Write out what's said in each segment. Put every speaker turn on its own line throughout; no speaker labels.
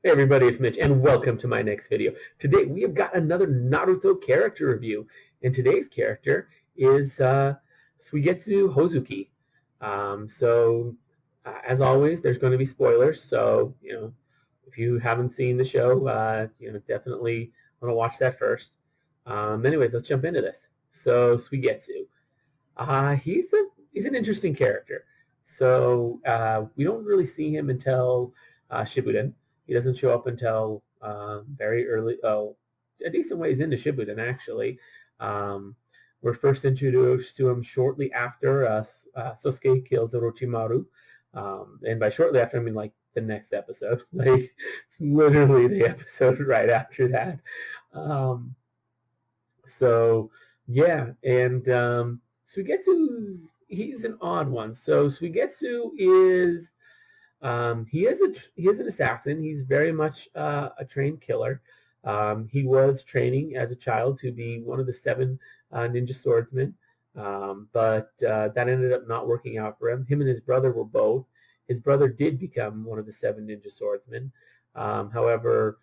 Hey everybody, it's Mitch, and welcome to my next video. Today we have got another Naruto character review, and today's character is Suigetsu Hōzuki. As always, there's going to be spoilers, so if you haven't seen the show, definitely want to watch that first. Anyways, let's jump into this. So Suigetsu, he's an interesting character. So we don't really see him until Shippuden. He doesn't show up until very early. Oh, a decent ways into Shippuden, actually. We're first introduced to him shortly after Sasuke kills Orochimaru. And by shortly after, I mean like the next episode. Like, it's literally the episode right after that. So, yeah, and he's an odd one. So Suigetsu is he is an assassin. He's very much a trained killer. He was training as a child to be one of the 7 ninja swordsmen, but that ended up not working out for him. Him and his brother were both. His brother did become one of the 7 ninja swordsmen. However,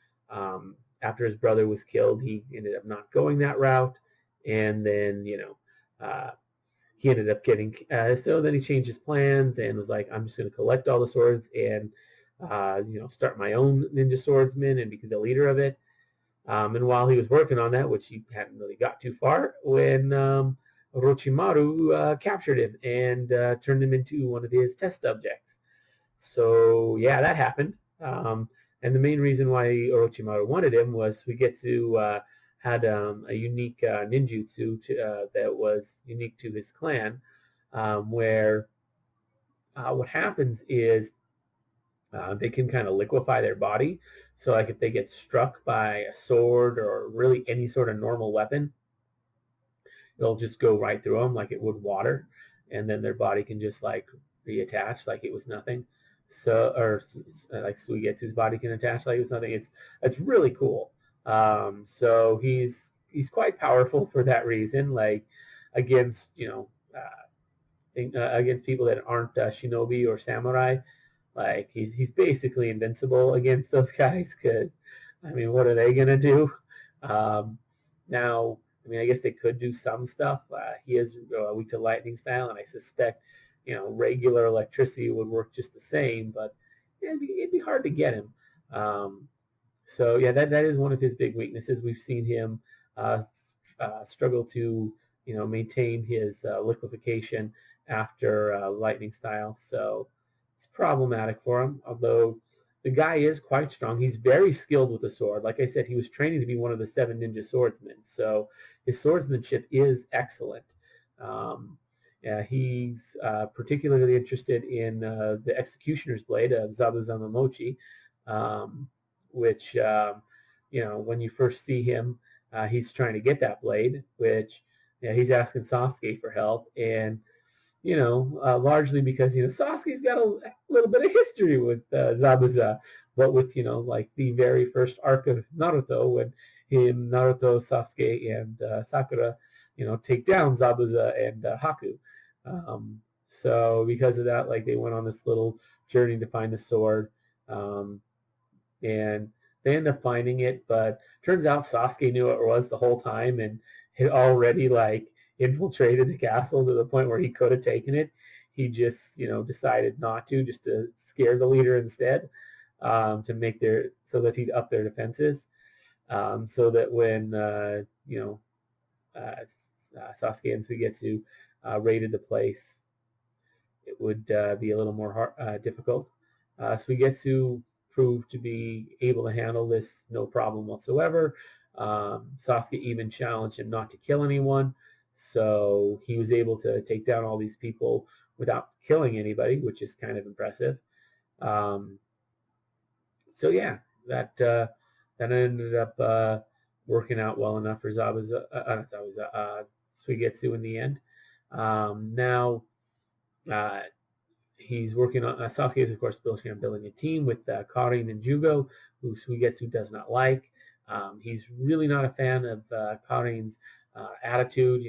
after his brother was killed, he ended up not going that route, and then he ended up getting so then he changed his plans and was like, I'm just going to collect all the swords and start my own ninja swordsman and be the leader of it. And while he was working on that, which he hadn't really got too far, when Orochimaru captured him and turned him into one of his test subjects. So yeah, that happened. And the main reason why Orochimaru wanted him was Suigetsu had a unique ninjutsu that was unique to his clan, where what happens is they can kind of liquefy their body. So like if they get struck by a sword or really any sort of normal weapon, it'll just go right through them like it would water, and then their body can just like reattach like it was nothing. So, or like Suigetsu's body can attach like it was nothing. It's really cool. So he's quite powerful for that reason. Like against against people that aren't shinobi or samurai, like he's basically invincible against those guys. Because I mean, what are they gonna do? Now, I mean, I guess they could do some stuff. He is weak to lightning style, and I suspect regular electricity would work just the same. But yeah, it'd be hard to get him. So yeah, that is one of his big weaknesses. We've seen him struggle to maintain his liquefaction after lightning style. So it's problematic for him. Although the guy is quite strong. He's very skilled with the sword. Like I said, he was training to be one of the 7 ninja swordsmen. So his swordsmanship is excellent. Yeah, he's particularly interested in the Executioner's Blade of Zabuza Momochi, which, when you first see him, he's trying to get that blade, which he's asking Sasuke for help. And, largely because, Sasuke's got a little bit of history with Zabuza, but with, like the very first arc of Naruto when Naruto, Sasuke, and Sakura, take down Zabuza and Haku. So because of that, like they went on this little journey to find the sword, and they end up finding it. But turns out Sasuke knew what it was the whole time and had already like infiltrated the castle to the point where he could have taken it. He just decided not to, just to scare the leader instead, to make so that he'd up their defenses, so that when Sasuke and Suigetsu raided the place, it would be a little more difficult. Suigetsu proved to be able to handle this no problem whatsoever. Sasuke even challenged him not to kill anyone, so he was able to take down all these people without killing anybody, which is kind of impressive. So yeah, that ended up working out well enough for Suigetsu in the end. Now he's working on Sasuke is of course building a team with Karin and Jugo, who Suigetsu does not like. He's really not a fan of Karin's attitude.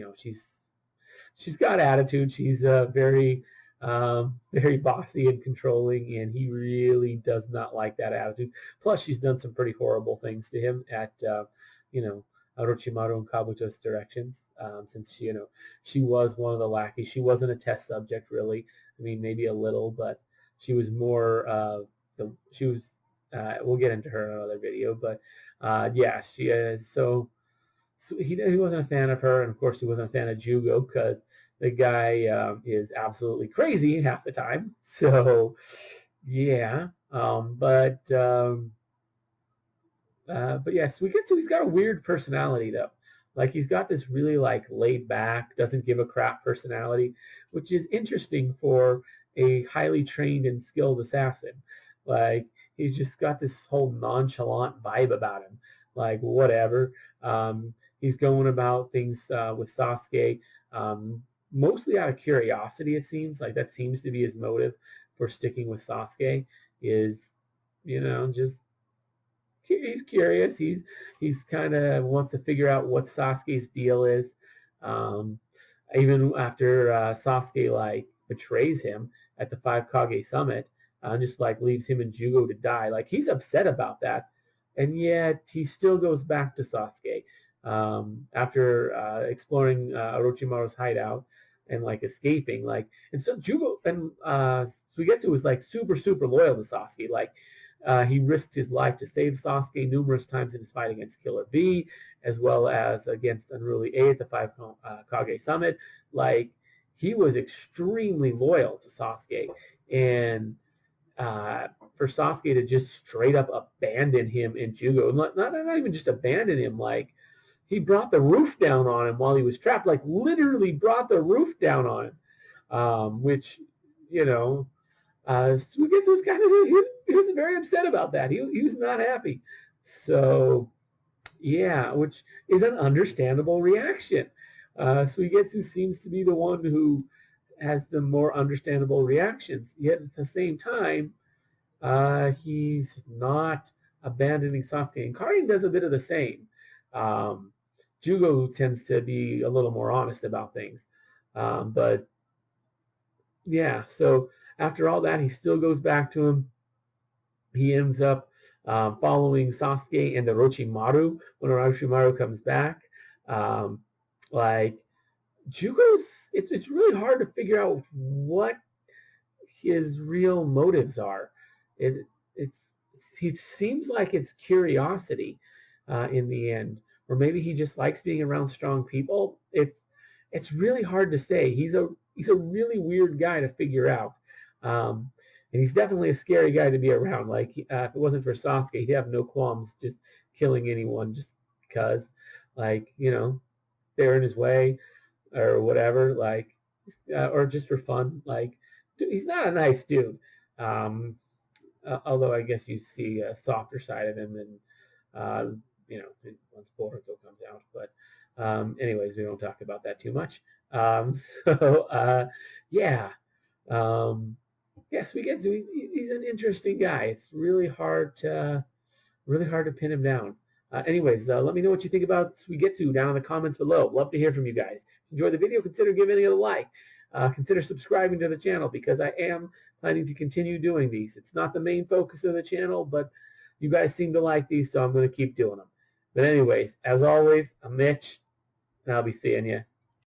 She's got attitude. She's very very bossy and controlling, and he really does not like that attitude. Plus, she's done some pretty horrible things to him at, you know, Orochimaru and Kabuto's directions, since she was one of the lackeys. She wasn't a test subject, really. I mean, maybe a little, but she was more she was. We'll get into her in another video, but yeah, she is. So he wasn't a fan of her, and of course he wasn't a fan of Jugo because the guy is absolutely crazy half the time. So yeah, but yes, he's got a weird personality though. Like he's got this really like laid back, doesn't give a crap personality, which is interesting for a highly trained and skilled assassin. Like he's just got this whole nonchalant vibe about him. Like whatever. He's going about things with Sasuke mostly out of curiosity. It seems like that seems to be his motive for sticking with Sasuke. Is just he's curious. He's kind of wants to figure out what Sasuke's deal is. Even after Sasuke like betrays him at the Five Kage Summit, just like leaves him and Jugo to die. Like he's upset about that, and yet he still goes back to Sasuke after exploring Orochimaru's hideout and like escaping. Like, and so Jugo and Suigetsu was like super loyal to Sasuke. Like he risked his life to save Sasuke numerous times in his fight against Killer B, as well as against Unruly A at the Five Kage Summit. Like he was extremely loyal to Sasuke, and for Sasuke to just straight up abandon him in Jugo, not even just abandon him, like he brought the roof down on him while he was trapped, like literally brought the roof down on him, which, Suigetsu was he was very upset about that. He was not happy. So, yeah, which is an understandable reaction. Suigetsu seems to be the one who has the more understandable reactions. Yet at the same time, he's not abandoning Sasuke. And Karin does a bit of the same. Jugo tends to be a little more honest about things. But yeah, so after all that, he still goes back to him. He ends up following Sasuke and Orochimaru when Orochimaru comes back. Like Jugo's, it's really hard to figure out what his real motives are. He seems like it's curiosity in the end, or maybe he just likes being around strong people. It's really hard to say. He's a really weird guy to figure out, and he's definitely a scary guy to be around. Like if it wasn't for Sasuke, he'd have no qualms just killing anyone just because, like they're in his way or whatever, like or just for fun. Like he's not a nice dude. Although I guess you see a softer side of him, and once Boruto comes out. But anyways, we don't talk about that too much. Yeah. Yes, he's an interesting guy. It's really hard to pin him down. Anyways, let me know what you think about Suigetsu down in the comments below. Love to hear from you guys. If you enjoyed the video, consider giving it a like. Consider subscribing to the channel because I am planning to continue doing these. It's not the main focus of the channel, but you guys seem to like these, so I'm going to keep doing them. But anyways, as always, I'm Mitch, and I'll be seeing you